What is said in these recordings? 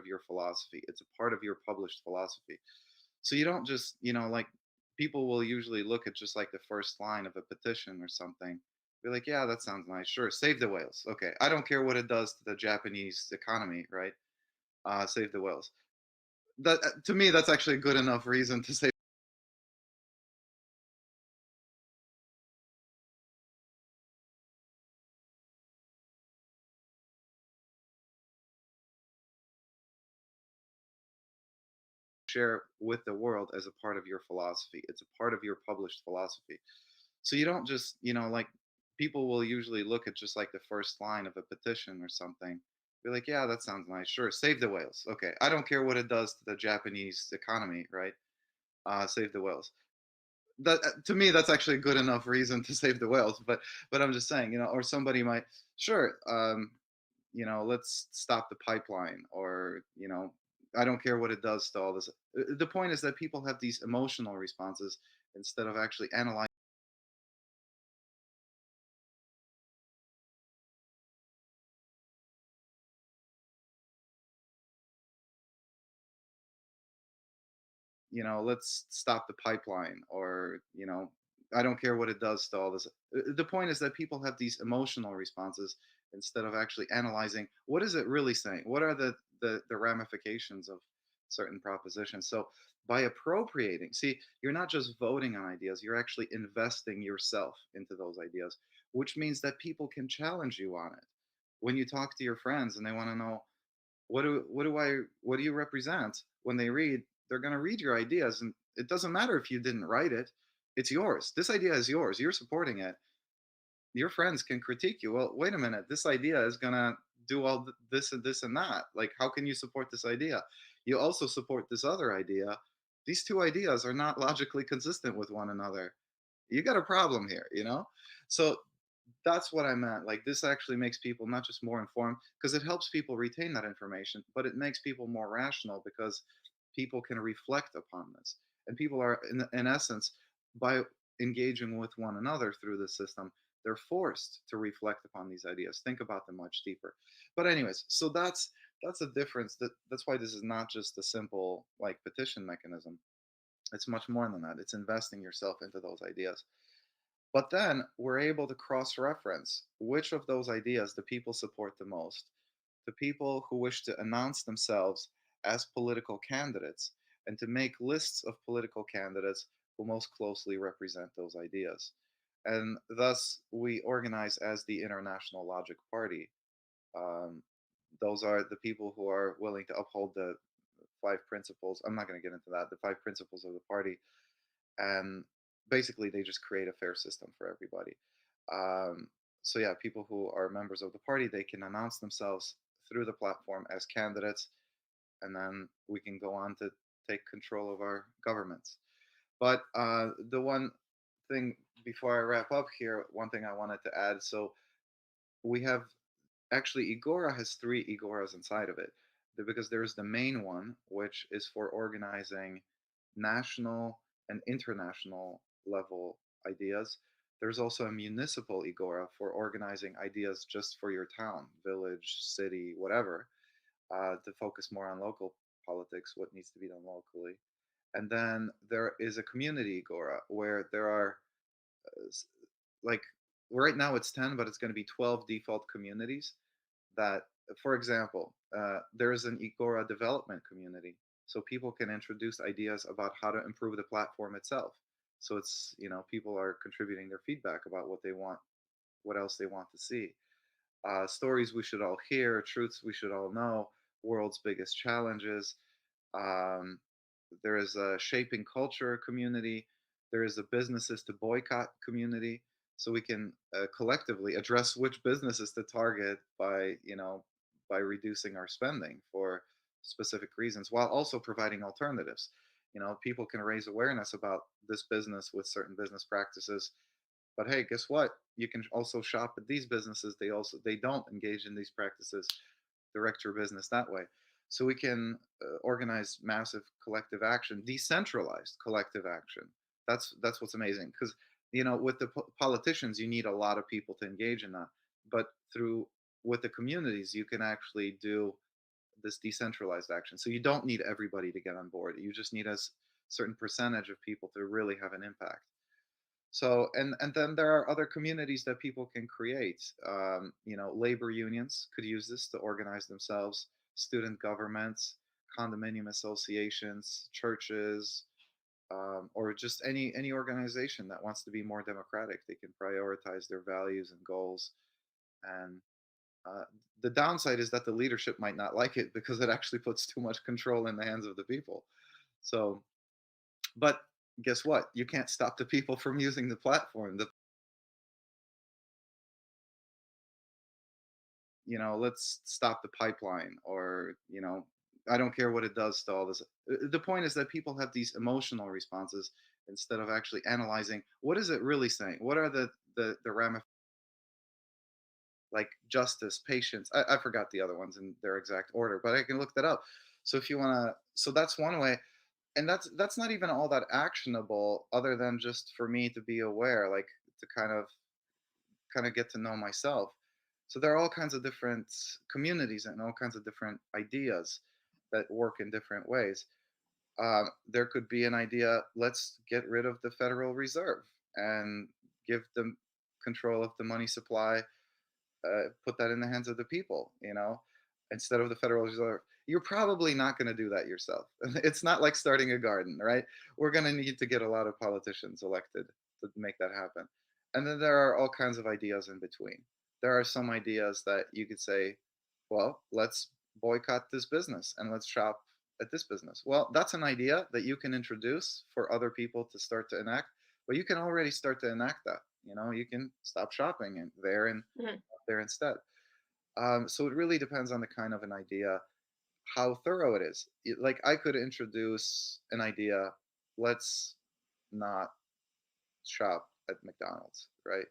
of your philosophy. It's a part of your published philosophy. So you don't just, like people will usually look at just like the first line of a petition or something. Be like, yeah, that sounds nice. Sure, save the whales. Okay, I don't care what it does to the Japanese economy, right? Save the whales. That to me, that's actually a good enough reason to say share with the world as a part of your philosophy. It's a part of your published philosophy. So you don't just, like people will usually look at just like the first line of a petition or something. Be like, yeah, that sounds nice. Sure, save the whales. Okay, I don't care what it does to the Japanese economy, right? Save the whales. That to me, that's actually a good enough reason to save the whales. But I'm just saying, or somebody might, sure, let's stop the pipeline, or I don't care what it does to all this. The point is that people have these emotional responses instead of actually analyzing. Let's stop the pipeline, or I don't care what it does to all this. The point is that people have these emotional responses instead of actually analyzing what is it really saying, what are the ramifications of certain propositions. So by appropriating, see, you're not just voting on ideas, you're actually investing yourself into those ideas, which means that people can challenge you on it. When you talk to your friends and they want to know, what do you represent, when they read, they're going to read your ideas, and it doesn't matter if you didn't write it. It's yours. This idea is yours. You're supporting it. Your friends can critique you. Well, wait a minute, this idea is going to do all this and this and that. Like, how can you support this idea? You also support this other idea. These two ideas are not logically consistent with one another. You got a problem here, so that's what I meant. Like, this actually makes people not just more informed, because it helps people retain that information, but it makes people more rational because people can reflect upon this. And people are, in essence, by engaging with one another through the system, they're forced to reflect upon these ideas, think about them much deeper. But anyways, so that's a difference. That's why this is not just a simple like petition mechanism. It's much more than that. It's investing yourself into those ideas. But then we're able to cross reference which of those ideas the people support the most. The people who wish to announce themselves as political candidates and to make lists of political candidates who most closely represent those ideas. And thus, we organize as the International Logic Party. Um, those are the people who are willing to uphold the five principles. I'm not going to get into that, the five principles of the party, and basically they just create a fair system for everybody. Um, so yeah, people who are members of the party, they can announce themselves through the platform as candidates, and then we can go on to take control of our governments. But the one thing before I wrap up here, one thing I wanted to add. So we have, actually, Egora has three Egoras inside of it, because there's the main one, which is for organizing national and international level ideas. There's also a municipal Egora for organizing ideas just for your town, village, city, whatever, to focus more on local politics, what needs to be done locally. And then there is a community Agora where there are, uh, like, right now it's 10, but it's going to be 12 default communities that, for example, there is an Agora development community. So people can introduce ideas about how to improve the platform itself. So it's, people are contributing their feedback about what they want, what else they want to see. Stories we should all hear, truths we should all know, world's biggest challenges. Um, there is a shaping culture community. There is a businesses to boycott community. So we can collectively address which businesses to target by reducing our spending for specific reasons, while also providing alternatives. People can raise awareness about this business with certain business practices, but hey, guess what? You can also shop at these businesses. They don't engage in these practices. Direct your business that way. So we can organize massive collective action, decentralized collective action. That's what's amazing, because with the politicians you need a lot of people to engage in that, but through with the communities you can actually do this decentralized action. So you don't need everybody to get on board. You just need a certain percentage of people to really have an impact. So and then there are other communities that people can create. Labor unions could use this to organize themselves. Student governments, condominium associations, churches, or just any organization that wants to be more democratic. They can prioritize their values and goals. And uh, the downside is that the leadership might not like it because it actually puts too much control in the hands of the people. So, but guess what? You can't stop the people from using the platform. Let's stop the pipeline, or I don't care what it does to all this. The point is that people have these emotional responses instead of actually analyzing what is it really saying. What are the ramifications, like justice, patience. I forgot the other ones in their exact order, but I can look that up. So if you want to, so that's one way, and that's not even all that actionable, other than just for me to be aware, like to kind of get to know myself. So there are all kinds of different communities and all kinds of different ideas that work in different ways. There could be an idea: let's get rid of the Federal Reserve and give them control of the money supply, put that in the hands of the people, instead of the Federal Reserve. You're probably not going to do that yourself. It's not like starting a garden, right? We're going to need to get a lot of politicians elected to make that happen. And then there are all kinds of ideas in between. There are some ideas that you could say, well, let's boycott this business and let's shop at this business. Well, that's an idea that you can introduce for other people to start to enact, but you can already start to enact that. You can stop shopping and Mhm. there instead. So it really depends on the kind of an idea, how thorough it is. Like I could introduce an idea: let's not shop at McDonald's, right?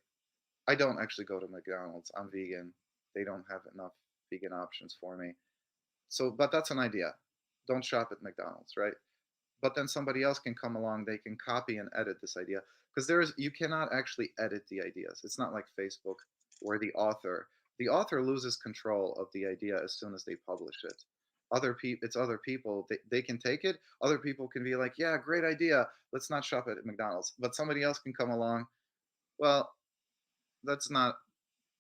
I don't actually go to McDonald's. I'm vegan. They don't have enough vegan options for me. So, but that's an idea. Don't shop at McDonald's, right? But then somebody else can come along, they can copy and edit this idea, because you cannot actually edit the ideas. It's not like Facebook, where the author loses control of the idea as soon as they publish it. Other people, they can take it. Other people can be like, yeah, great idea, let's not shop at McDonald's. But somebody else can come along, well, that's not,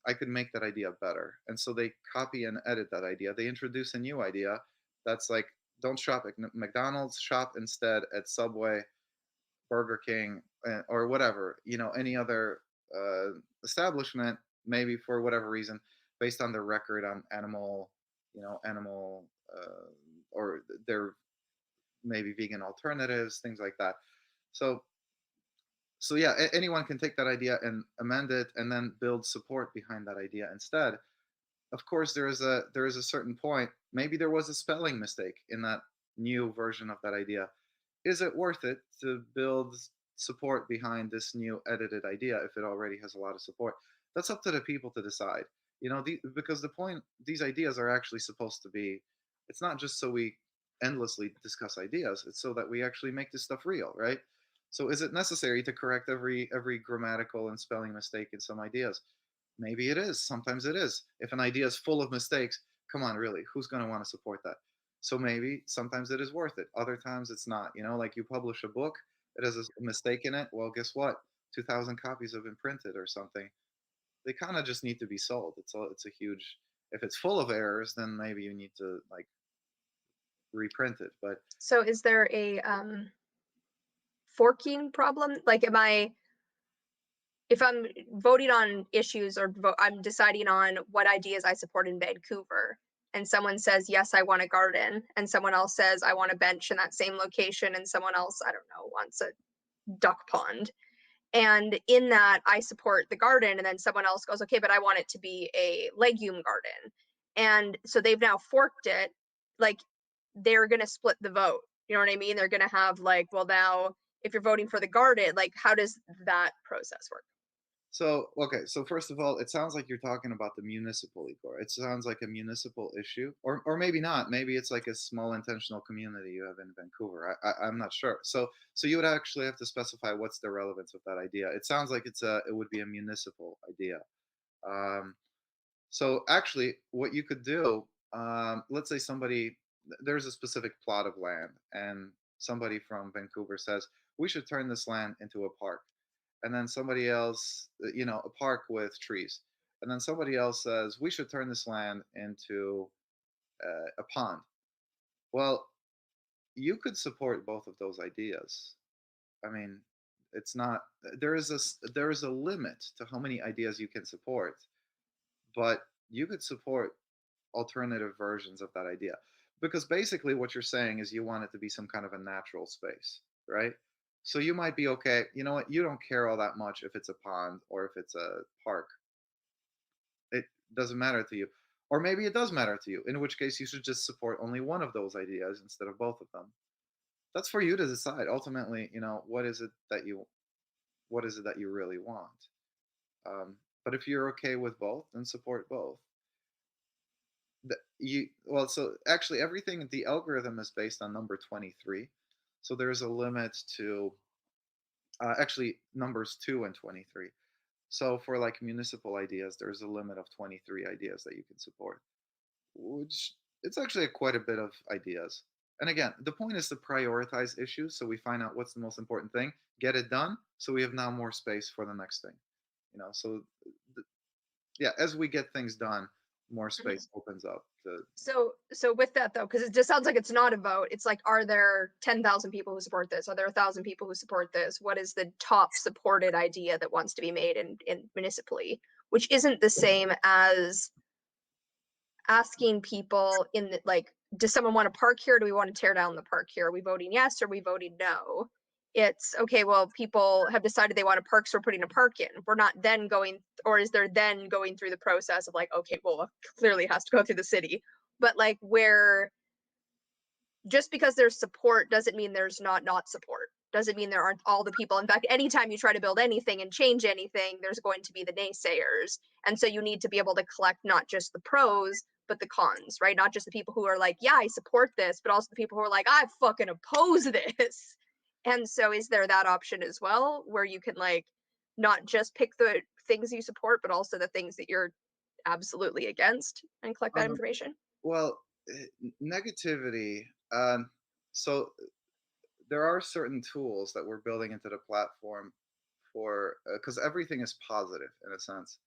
I could make that idea better. And so they copy and edit that idea. They introduce a new idea that's like, don't shop at McDonald's, shop instead at Subway, Burger King, or whatever, any other establishment, maybe for whatever reason, based on their record on animal, or their maybe vegan alternatives, things like that. So, so yeah, anyone can take that idea and amend it, and then build support behind that idea instead. Of course, there is a certain point. Maybe there was a spelling mistake in that new version of that idea. Is it worth it to build support behind this new edited idea if it already has a lot of support? That's up to the people to decide. Because the point, these ideas are actually supposed to be. It's not just so we endlessly discuss ideas. It's so that we actually make this stuff real, right? So is it necessary to correct every grammatical and spelling mistake in some ideas? Maybe it is. Sometimes it is. If an idea is full of mistakes, come on, really, who's going to want to support that? So maybe sometimes it is worth it. Other times it's not. Like you publish a book, it has a mistake in it. Well, guess what? 2,000 copies have been printed or something. They kind of just need to be sold. It's a huge. If it's full of errors, then maybe you need to like reprint it. But So is there a forking problem? Like, if I'm voting on issues or I'm deciding on what ideas I support in Vancouver, and someone says, yes, I want a garden, and someone else says, I want a bench in that same location, and someone else, I don't know, wants a duck pond. And in that, I support the garden, and then someone else goes, okay, but I want it to be a legume garden. And so they've now forked it. Like, they're going to split the vote. You know what I mean? They're going to have, like, well, now if you're voting for the garden, like, how does that process work? so okay, so first of all, it sounds like you're talking about the municipal Igor. It sounds like a municipal issue, or maybe not. Maybe it's like a small intentional community you have in Vancouver. I'm not sure. So you would actually have to specify what's the relevance of that idea. It sounds like it would be a municipal idea. Um, so actually, what you could do, let's say there's a specific plot of land, and somebody from Vancouver says we should turn this land into a park, and then somebody else, a park with trees, and then somebody else says we should turn this land into a pond. Well, you could support both of those ideas. I mean, it's not there is a limit to how many ideas you can support, but you could support alternative versions of that idea. Because basically what you're saying is you want it to be some kind of a natural space, right? So you might be okay, you know what, you don't care all that much if it's a pond or if it's a park. It doesn't matter to you. Or maybe it does matter to you, in which case you should just support only one of those ideas instead of both of them. That's for you to decide. Ultimately, what is it that you really want? But if you're okay with both, then support both. So actually everything, the algorithm is based on number 23. So there's a limit to actually numbers 2 and 23. So for like municipal ideas, there's a limit of 23 ideas that you can support, which it's actually quite a bit of ideas. And again, the point is to prioritize issues, so we find out what's the most important thing, get it done, so we have now more space for the next thing. So yeah, as we get things done, more Mhm. space opens up to. So with that though, because it just sounds like it's not a vote. It's like, are there 10,000 people who support this? Are there 1,000 people who support this? What is the top supported idea that wants to be made in municipally? Which isn't the same as asking people in the, like, does someone want to park here? Do we want to tear down the park here? Are we voting yes or are we voting no? It's okay, well, people have decided they want a park, so we're putting a park in. We're not then going, or is there then going through the process of like, okay, well, clearly it has to go through the city. But like, where just because there's support doesn't mean there's not support. Doesn't mean there aren't all the people. In fact, anytime you try to build anything and change anything, there's going to be the naysayers. And so you need to be able to collect not just the pros, but the cons, right? Not just the people who are like, yeah, I support this, but also the people who are like, I fucking oppose this. And so is there that option as well, where you can like not just pick the things you support, but also the things that you're absolutely against and collect that Um, information? well, negativity. So there are certain tools that we're building into the platform for because everything is positive in a sense,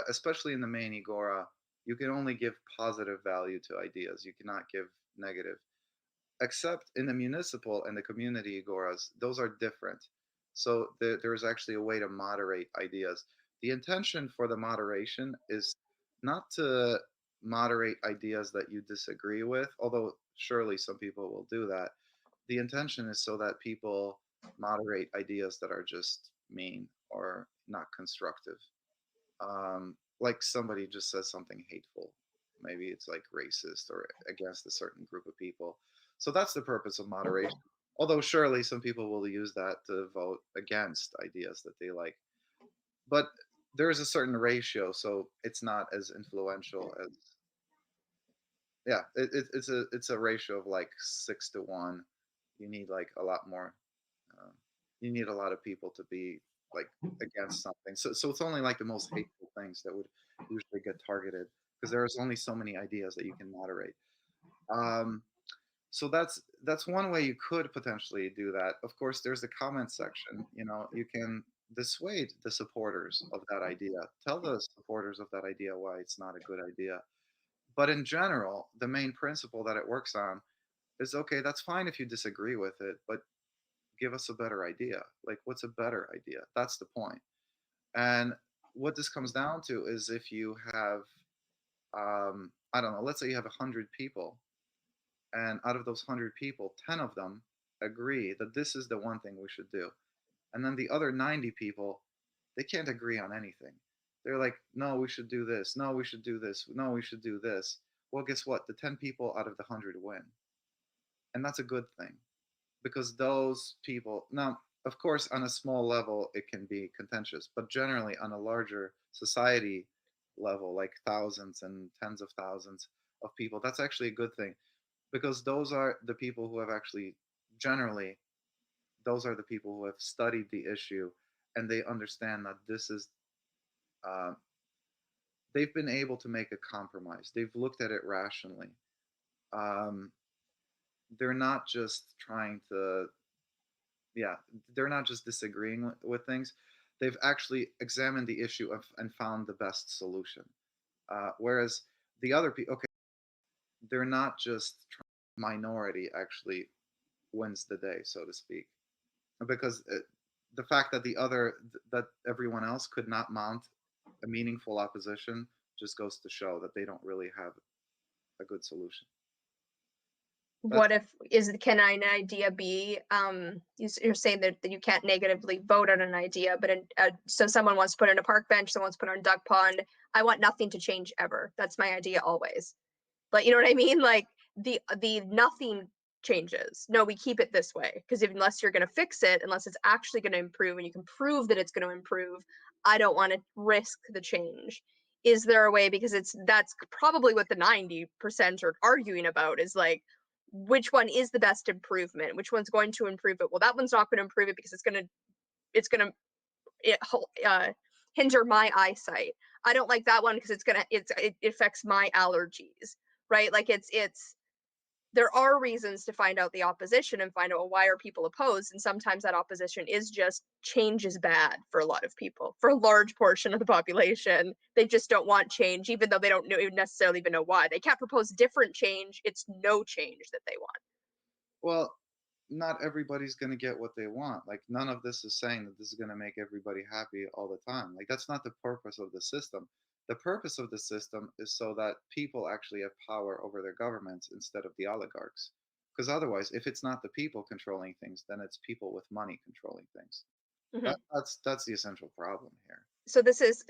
especially in the main Egora. You can only give positive value to ideas. You cannot give negative. Except in the municipal and the community agoras, those are different. So there's actually a way to moderate ideas. The intention for the moderation is not to moderate ideas that you disagree with, although surely some people will do that. The intention is so that people moderate ideas that are just mean or not constructive. Like somebody just says something hateful. Maybe it's like racist or against a certain group of people. So that's the purpose of moderation. Although surely some people will use that to vote against ideas that they like. But there is a certain ratio, so it's not as influential as yeah. It's a ratio of like 6 to 1. You need like a lot more. Um, you need a lot of people to be like against something. So it's only like the most hateful things that would usually get targeted because there's only so many ideas that you can moderate. Um, so that's one way you could potentially do that. Of course, there's the comment section. You can dissuade the supporters of that idea. Tell the supporters of that idea why it's not a good idea. But in general, the main principle that it works on is okay, that's fine if you disagree with it, but give us a better idea. Like, what's a better idea? That's the point. And what this comes down to is if you have, I don't know, let's say you have 100 people, and out of those 100 people, 10 of them agree that this is the one thing we should do. And then the other 90 people, they can't agree on anything. They're like, no, we should do this. No, we should do this. No, we should do this. Well, guess what? The 10 people out of the 100 win. And that's a good thing because those people now, of course, on a small level it can be contentious, but generally on a larger society level, like thousands and tens of thousands of people, that's actually a good thing because those are the people who have actually generally those are the people who have studied the issue and they understand that uh, they've been able to make a compromise. They've looked at it rationally. Um, they're not just trying to, yeah, they're not just disagreeing with things. They've actually examined the issue of, and found the best solution. Whereas the other people, okay, they're not just minority actually wins the day, so to speak, because the fact that that everyone else could not mount a meaningful opposition just goes to show that they don't really have a good solution. That's What if can an idea be you're saying that you can't negatively vote on an idea, but so someone wants to put in a park bench, someone wants to put on a duck pond. I want nothing to change ever. That's my idea always. Like, you know what I mean? Like the nothing changes. No, we keep it this way because unless you're going to fix it, unless it's actually going to improve and you can prove that it's going to improve, I don't want to risk the change. Is there a way, because that's probably what the 90% are arguing about, is like which one is the best improvement, which one's going to improve it? Well, that one's not going to improve it because it's going to hinder my eyesight. I don't like that one because it affects my allergies, right? Like it's there are reasons to find out the opposition and find out, well, why are people opposed, and sometimes that opposition is just change is bad for a lot of people, for a large portion of the population. They just don't want change, even though they don't necessarily even know why. They can't propose different change. It's no change that they want. well, not everybody's going to get what they want. Like, none of this is saying that this is going to make everybody happy all the time. Like, that's not the purpose of the system. The purpose of the system is so that people actually have power over their governments instead of the oligarchs. Because otherwise, if it's not the people controlling things, then it's people with money controlling things. Mhm. That's the essential problem here. So this is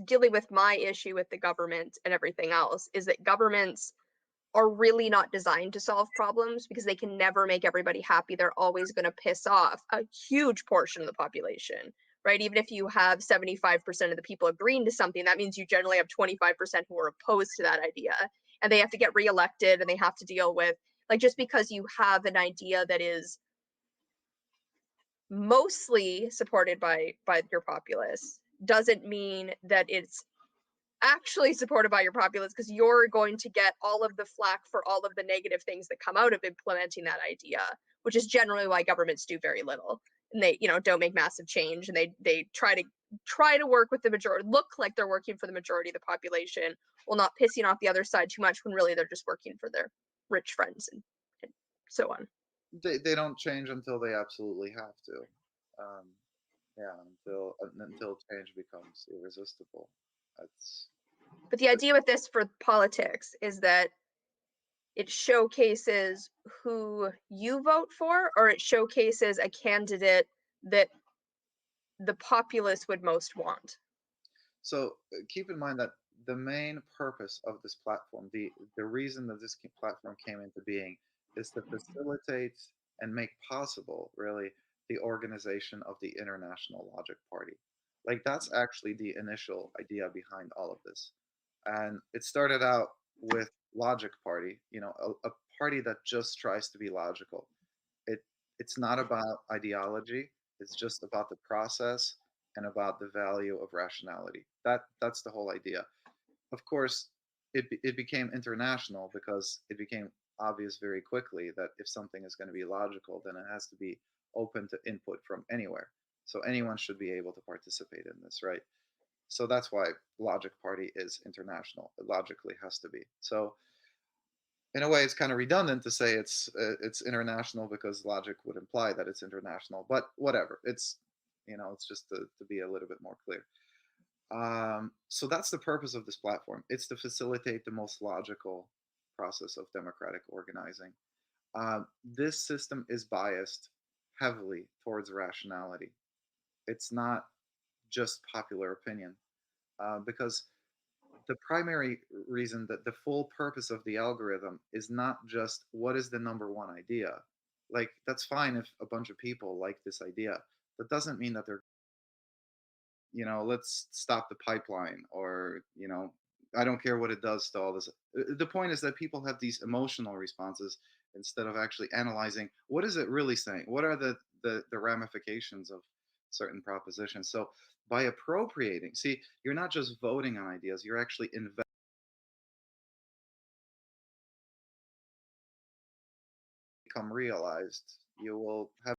dealing with my issue with the government and everything else, is that governments are really not designed to solve problems because they can never make everybody happy. They're always going to piss off a huge portion of the population, right? Even if you have 75% of the people agreeing to something, that means you generally have 25% who are opposed to that idea. And they have to get reelected and they have to deal with, like, just because you have an idea that is mostly supported by your populace doesn't mean that it's actually supported by your populace, because you're going to get all of the flack for all of the negative things that come out of implementing that idea, which is generally why governments do very little, and they don't make massive change, and they try to work with the majority, look like they're working for the majority of the population while not pissing off the other side too much, when really they're just working for their rich friends and so on. They don't change until they absolutely have to. Um, yeah, until change becomes irresistible. That's But the idea with this for politics is that it showcases who you vote for, or it showcases a candidate that the populace would most want. so. Keep in mind that the main purpose of this platform, the reason that this platform came into being, is to facilitate and make possible, really, the organization of the International Logic Party. Like, that's actually the initial idea behind all of this, and it started out with Logic Party. A party that just tries to be logical. It it's not about ideology. It's just about the process and about the value of rationality. That's the whole idea. Of course, it became international because it became obvious very quickly that if something is going to be logical, then it has to be open to input from anywhere. So anyone should be able to participate in this, right? So that's why Logic Party is international. It logically has to be. So in a way, it's kind of redundant to say it's international because logic would imply that it's international. But whatever, it's just to be a little bit more clear. So that's the purpose of this platform. It's to facilitate the most logical process of democratic organizing. This system is biased heavily towards rationality. It's not just popular opinion, because the primary reason, that the full purpose of the algorithm is not just what is the number one idea. Like, that's fine if a bunch of people like this idea. That doesn't mean that they're, let's stop the pipeline, or, I don't care what it does to all this. The point is that people have these emotional responses instead of actually analyzing what is it really saying. What are the ramifications of certain propositions. So by appropriating, see, you're not just voting on ideas, you're actually become realized. You will have